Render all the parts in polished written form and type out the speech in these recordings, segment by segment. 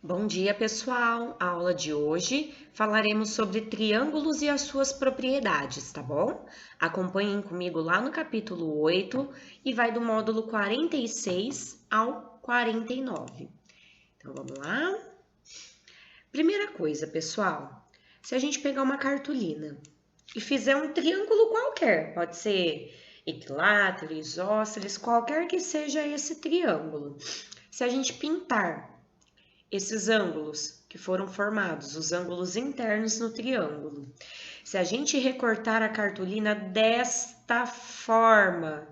Bom dia, pessoal! A aula de hoje falaremos sobre triângulos e as suas propriedades, tá bom? Acompanhem comigo lá no capítulo 8 e vai do módulo 46 ao 49. Então, vamos lá? Primeira coisa, pessoal, se a gente pegar uma cartolina e fizer um triângulo qualquer, pode ser equilátero, isósceles, qualquer que seja esse triângulo. Se a gente pintar esses ângulos que foram formados, os ângulos internos no triângulo. Se a gente recortar a cartolina desta forma,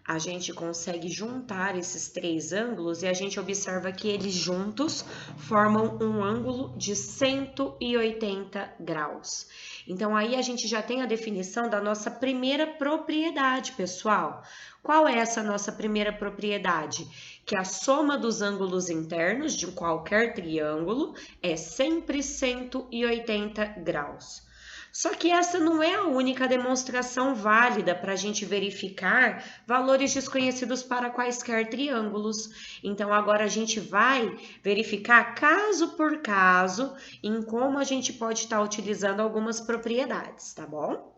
a gente consegue juntar esses três ângulos e a gente observa que eles juntos formam um ângulo de 180 graus. Então, aí a gente já tem a definição da nossa primeira propriedade, pessoal. Qual é essa nossa primeira propriedade? Que a soma dos ângulos internos de qualquer triângulo é sempre 180 graus. Só que essa não é a única demonstração válida para a gente verificar valores desconhecidos para quaisquer triângulos. Então, agora a gente vai verificar caso por caso em como a gente pode estar utilizando algumas propriedades, tá bom?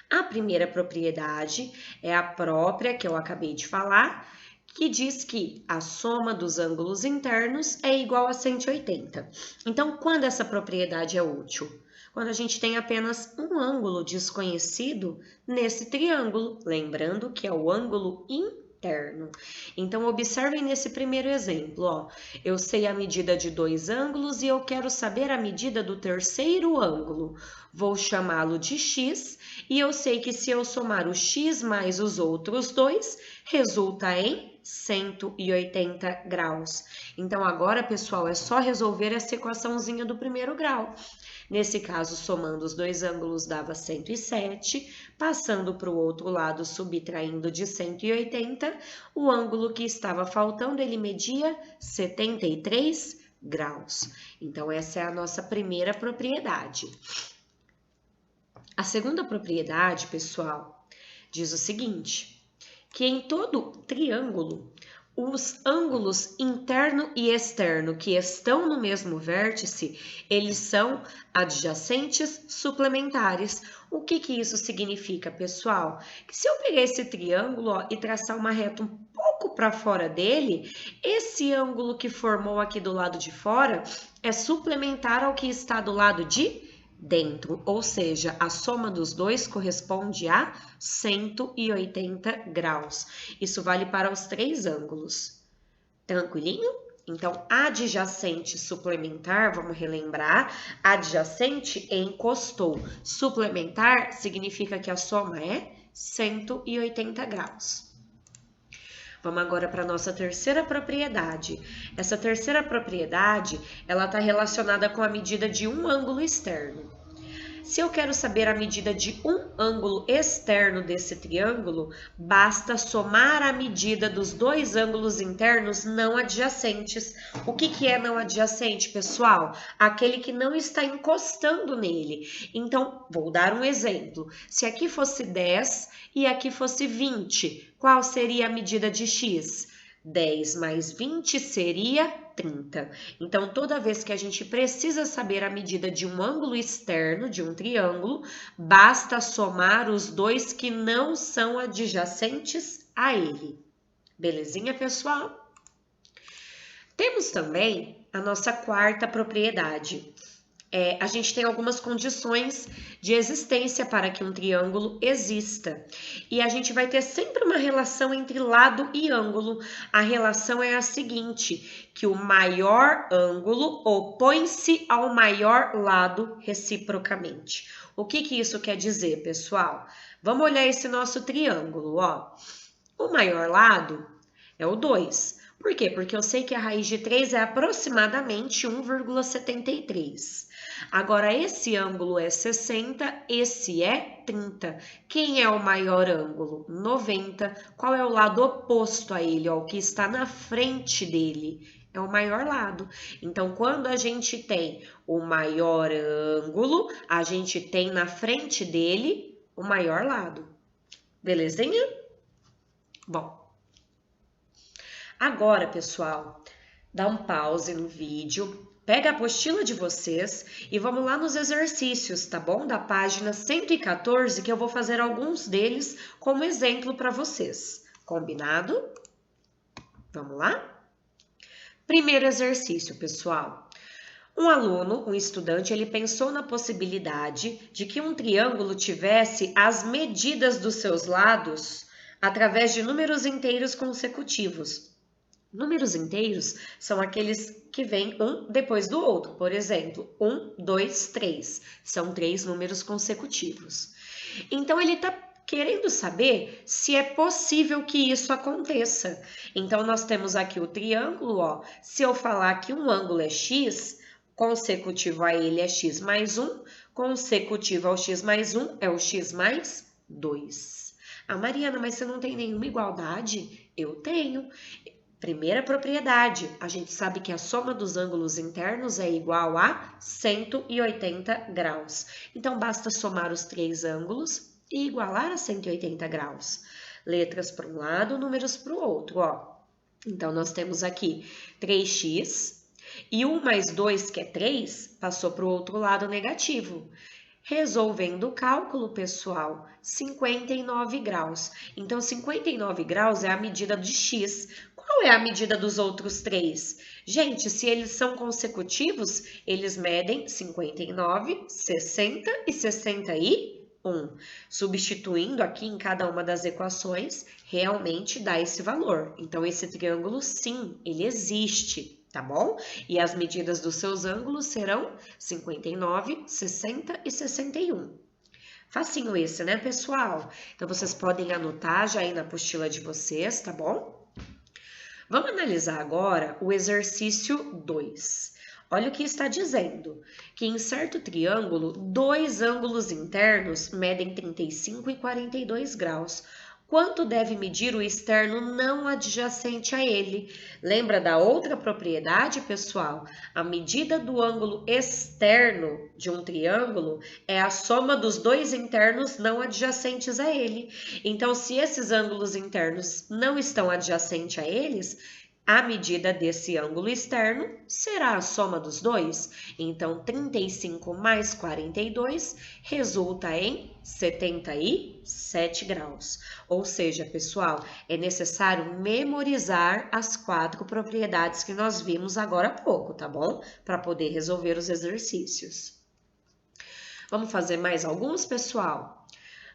A primeira propriedade é a própria que eu acabei de falar, que diz que a soma dos ângulos internos é igual a 180. Então, quando essa propriedade é útil? Quando a gente tem apenas um ângulo desconhecido nesse triângulo, lembrando que é o ângulo interno. Então, observem nesse primeiro exemplo, ó. Eu sei a medida de dois ângulos e eu quero saber a medida do terceiro ângulo. Vou chamá-lo de x e eu sei que se eu somar o x mais os outros dois, resulta em 180 graus. Então, agora, pessoal, é só resolver essa equaçãozinha do primeiro grau. Nesse caso, somando os dois ângulos dava 107, passando para o outro lado, subtraindo de 180, o ângulo que estava faltando, ele media 73 graus. Então, essa é a nossa primeira propriedade. A segunda propriedade, pessoal, diz o seguinte, que em todo triângulo, os ângulos interno e externo que estão no mesmo vértice, eles são adjacentes suplementares. O que isso significa, pessoal? Que se eu pegar esse triângulo, ó, e traçar uma reta um pouco para fora dele, esse ângulo que formou aqui do lado de fora é suplementar ao que está do lado de dentro, ou seja, a soma dos dois corresponde a 180 graus. Isso vale para os três ângulos. Tranquilinho? Então, adjacente suplementar, vamos relembrar, adjacente encostou. Suplementar significa que a soma é 180 graus. Vamos agora para a nossa terceira propriedade. Essa terceira propriedade, ela está relacionada com a medida de um ângulo externo. Se eu quero saber a medida de um ângulo externo desse triângulo, basta somar a medida dos dois ângulos internos não adjacentes. O que é não adjacente, pessoal? Aquele que não está encostando nele. Então, vou dar um exemplo. Se aqui fosse 10 e aqui fosse 20, qual seria a medida de x? 10 mais 20 seria 30. Então, toda vez que a gente precisa saber a medida de um ângulo externo, de um triângulo, basta somar os dois que não são adjacentes a ele. Belezinha, pessoal? Temos também a nossa quarta propriedade. A gente tem algumas condições de existência para que um triângulo exista. E a gente vai ter sempre uma relação entre lado e ângulo. A relação é a seguinte, que o maior ângulo opõe-se ao maior lado reciprocamente. O que isso quer dizer, pessoal? Vamos olhar esse nosso triângulo, ó. O maior lado é o 2. Por quê? Porque eu sei que a raiz de 3 é aproximadamente 1,73. Agora, esse ângulo é 60, esse é 30. Quem é o maior ângulo? 90. Qual é o lado oposto a ele? Ó, o que está na frente dele? É o maior lado. Então, quando a gente tem o maior ângulo, a gente tem na frente dele o maior lado. Belezinha? Bom. Agora, pessoal, dá um pause no vídeo, pega a apostila de vocês e vamos lá nos exercícios, tá bom? Da página 114, que eu vou fazer alguns deles como exemplo para vocês. Combinado? Vamos lá? Primeiro exercício, pessoal. Um aluno, um estudante, ele pensou na possibilidade de que um triângulo tivesse as medidas dos seus lados através de números inteiros consecutivos. Números inteiros são aqueles que vêm um depois do outro. Por exemplo, 1, 2, 3. São 3 números consecutivos. Então, ele está querendo saber se é possível que isso aconteça. Então, nós temos aqui o triângulo, ó. Se eu falar que um ângulo é x, consecutivo a ele é x mais 1, consecutivo ao x mais 1 é o x mais 2. Ah, Mariana, mas você não tem nenhuma igualdade? Eu tenho. Primeira propriedade, a gente sabe que a soma dos ângulos internos é igual a 180 graus. Então, basta somar os 3 ângulos e igualar a 180 graus. Letras para um lado, números para o outro, ó. Então, nós temos aqui 3x e 1 mais 2, que é 3, passou para o outro lado negativo. Resolvendo o cálculo, pessoal, 59 graus. Então, 59 graus é a medida de x. Qual é a medida dos outros 3? Gente, se eles são consecutivos, eles medem 59, 60 e 61. Substituindo aqui em cada uma das equações, realmente dá esse valor. Então, esse triângulo, sim, ele existe. Tá bom? E as medidas dos seus ângulos serão 59, 60 e 61. Facinho esse, né, pessoal? Então, vocês podem anotar já aí na apostila de vocês, tá bom? Vamos analisar agora o exercício 2. Olha o que está dizendo, que em certo triângulo, 2 ângulos internos medem 35 e 42 graus. Quanto deve medir o externo não adjacente a ele? Lembra da outra propriedade, pessoal? A medida do ângulo externo de um triângulo é a soma dos 2 internos não adjacentes a ele. Então, se esses ângulos internos não estão adjacentes a eles, a medida desse ângulo externo será a soma dos 2. Então, 35 mais 42 resulta em 77 graus. Ou seja, pessoal, é necessário memorizar as 4 propriedades que nós vimos agora há pouco, tá bom? Para poder resolver os exercícios. Vamos fazer mais alguns, pessoal?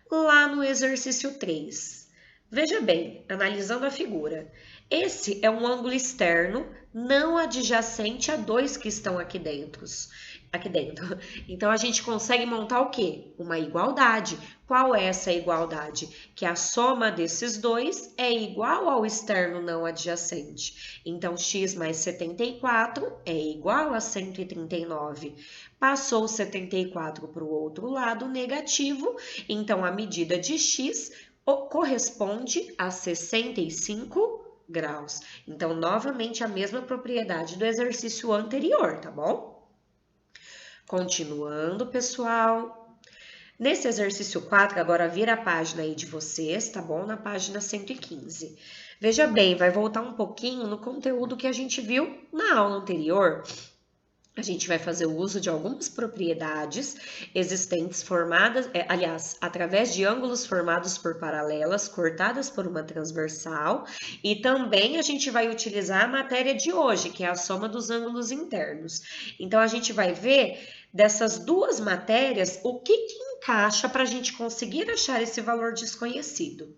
Lá no exercício 3. Veja bem, analisando a figura. Esse é um ângulo externo não adjacente a 2 que estão aqui dentro. Então, a gente consegue montar o quê? Uma igualdade. Qual é essa igualdade? Que a soma desses 2 é igual ao externo não adjacente. Então, x mais 74 é igual a 139. Passou 74 para o outro lado, negativo. Então, a medida de x corresponde a 65 graus. Então, novamente, a mesma propriedade do exercício anterior, tá bom? Continuando, pessoal. Nesse exercício 4, agora vira a página aí de vocês, tá bom? Na página 115. Veja bem, vai voltar um pouquinho no conteúdo que a gente viu na aula anterior. A gente vai fazer o uso de algumas propriedades existentes formadas, através de ângulos formados por paralelas cortadas por uma transversal, e também a gente vai utilizar a matéria de hoje, que é a soma dos ângulos internos. Então, a gente vai ver dessas duas matérias o que encaixa para a gente conseguir achar esse valor desconhecido.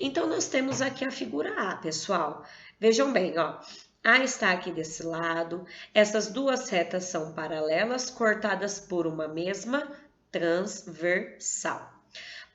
Então, nós temos aqui a figura A, pessoal. Vejam bem, ó. A está aqui desse lado, essas duas retas são paralelas, cortadas por uma mesma transversal.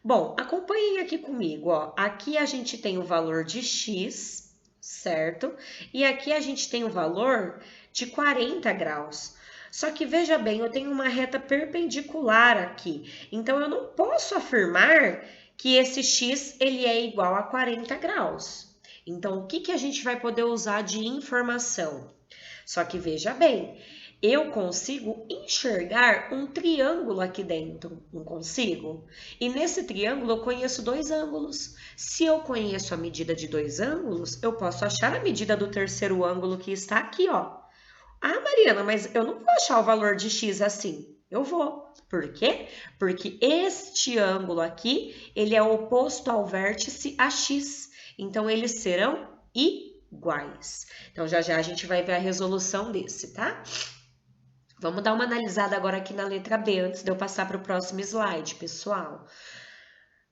Bom, acompanhem aqui comigo, ó. Aqui a gente tem o valor de x, certo? E aqui a gente tem o valor de 40 graus. Só que veja bem, eu tenho uma reta perpendicular aqui, então eu não posso afirmar que esse x ele é igual a 40 graus. Então, o que a gente vai poder usar de informação? Só que veja bem, eu consigo enxergar um triângulo aqui dentro, não consigo? E nesse triângulo eu conheço dois ângulos. Se eu conheço a medida de dois ângulos, eu posso achar a medida do terceiro ângulo que está aqui, ó. Ah, Mariana, mas eu não vou achar o valor de x assim. Eu vou. Por quê? Porque este ângulo aqui, ele é oposto ao vértice AX. Então, eles serão iguais. Então, já já a gente vai ver a resolução desse, tá? Vamos dar uma analisada agora aqui na letra B, antes de eu passar para o próximo slide, pessoal.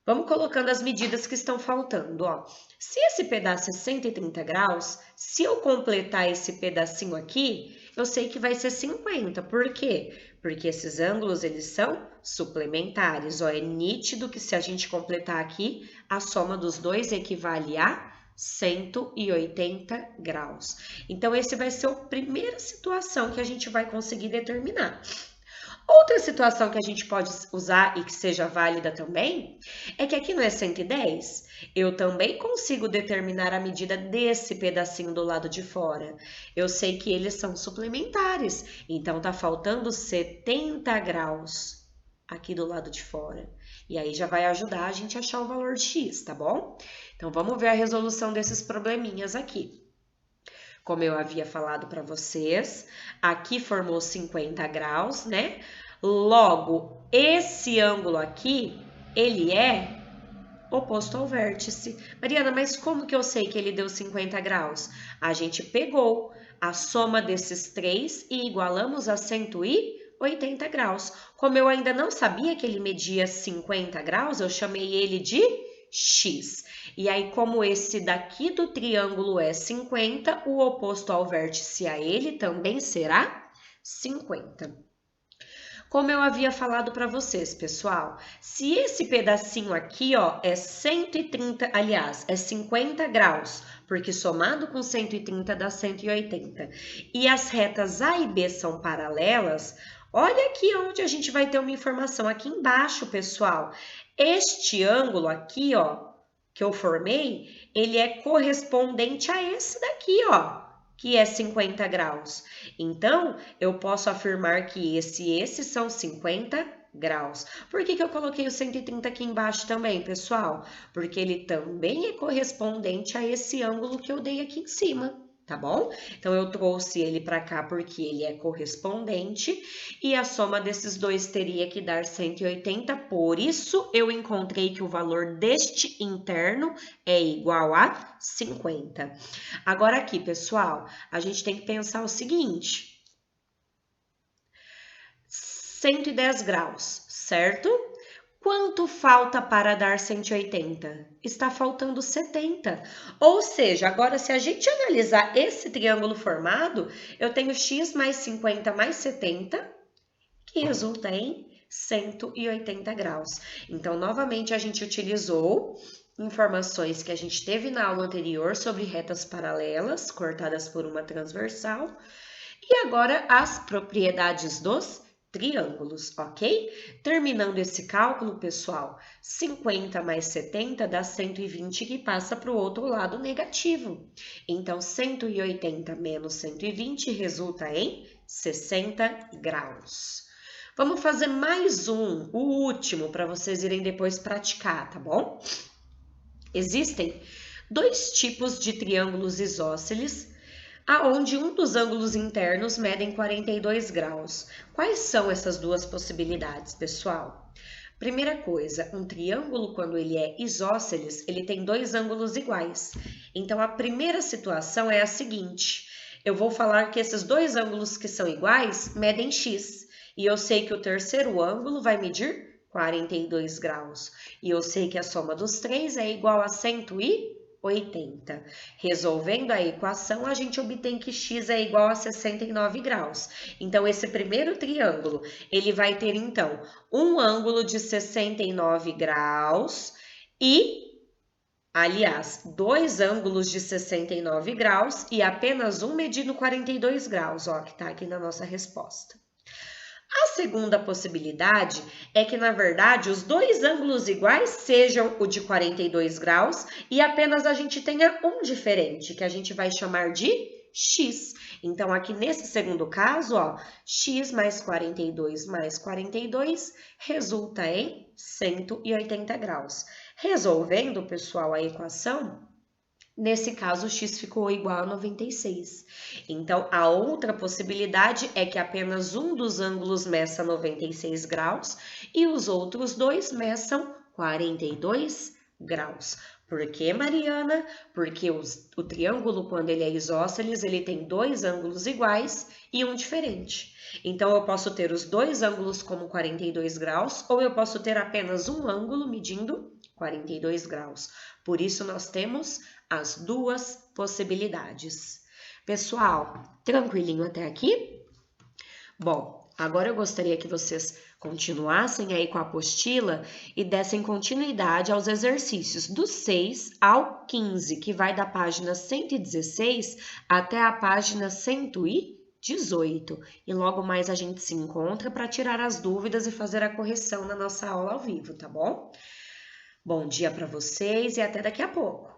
Vamos colocando as medidas que estão faltando, ó. Se esse pedaço é 130 graus, se eu completar esse pedacinho aqui, eu sei que vai ser 50. Por quê? Porque esses ângulos, eles são suplementares, ó. É nítido que se a gente completar aqui, a soma dos dois equivale a 180 graus. Então, esse vai ser a primeira situação que a gente vai conseguir determinar. Outra situação que a gente pode usar e que seja válida também, é que aqui não é 110, eu também consigo determinar a medida desse pedacinho do lado de fora. Eu sei que eles são suplementares, então tá faltando 70 graus aqui do lado de fora. E aí já vai ajudar a gente a achar o valor de x, tá bom? Então vamos ver a resolução desses probleminhas aqui. Como eu havia falado para vocês, aqui formou 50 graus, né? Logo, esse ângulo aqui, ele é oposto ao vértice. Mariana, mas como que eu sei que ele deu 50 graus? A gente pegou a soma desses três e igualamos a 180 graus. Como eu ainda não sabia que ele media 50 graus, eu chamei ele de x. E aí, como esse daqui do triângulo é 50, o oposto ao vértice a ele também será 50. Como eu havia falado para vocês, pessoal, se esse pedacinho aqui, ó, é 130, aliás, é 50 graus, porque somado com 130 dá 180, e as retas A e B são paralelas, olha aqui onde a gente vai ter uma informação aqui embaixo, pessoal. Este ângulo aqui, ó, que eu formei, ele é correspondente a esse daqui, ó, que é 50 graus. Então, eu posso afirmar que esse e esse são 50 graus. Por que eu coloquei o 130 aqui embaixo também, pessoal? Porque ele também é correspondente a esse ângulo que eu dei aqui em cima. Tá bom? Então, eu trouxe ele para cá porque ele é correspondente e a soma desses dois teria que dar 180, por isso eu encontrei que o valor deste interno é igual a 50. Agora aqui, pessoal, a gente tem que pensar o seguinte: 110 graus, certo? Quanto falta para dar 180? Está faltando 70. Ou seja, agora se a gente analisar esse triângulo formado, eu tenho x mais 50 mais 70, que resulta em 180 graus. Então, novamente, a gente utilizou informações que a gente teve na aula anterior sobre retas paralelas, cortadas por uma transversal, e agora as propriedades dos triângulos, ok? Terminando esse cálculo, pessoal, 50 mais 70 dá 120, que passa para o outro lado negativo. Então, 180 menos 120 resulta em 60 graus. Vamos fazer mais um, o último, para vocês irem depois praticar, tá bom? Existem dois tipos de triângulos isósceles, aonde um dos ângulos internos medem 42 graus. Quais são essas duas possibilidades, pessoal? Primeira coisa, um triângulo, quando ele é isósceles, ele tem dois ângulos iguais. Então, a primeira situação é a seguinte: eu vou falar que esses dois ângulos que são iguais medem x, e eu sei que o terceiro ângulo vai medir 42 graus, e eu sei que a soma dos três é igual a 180. Resolvendo a equação, a gente obtém que x é igual a 69 graus. Então, esse primeiro triângulo, ele vai ter, então, um ângulo de 69 graus e, aliás, dois ângulos de 69 graus e apenas um medindo 42 graus, ó, que tá aqui na nossa resposta. A segunda possibilidade é que, na verdade, os dois ângulos iguais sejam o de 42 graus e apenas a gente tenha um diferente, que a gente vai chamar de x. Então, aqui nesse segundo caso, ó, x mais 42 resulta em 180 graus. Resolvendo, pessoal, a equação, nesse caso, o x ficou igual a 96. Então, a outra possibilidade é que apenas um dos ângulos meça 96 graus e os outros dois meçam 42 graus. Por que, Mariana? Porque o triângulo, quando ele é isósceles, ele tem dois ângulos iguais e um diferente. Então, eu posso ter os dois ângulos como 42 graus ou eu posso ter apenas um ângulo medindo 42 graus. Por isso, nós temos as duas possibilidades. Pessoal, tranquilinho até aqui? Bom, agora eu gostaria que vocês continuassem aí com a apostila e dessem continuidade aos exercícios do 6 ao 15, que vai da página 116 até a página 118. E logo mais a gente se encontra para tirar as dúvidas e fazer a correção na nossa aula ao vivo, tá bom? Bom dia para vocês e até daqui a pouco.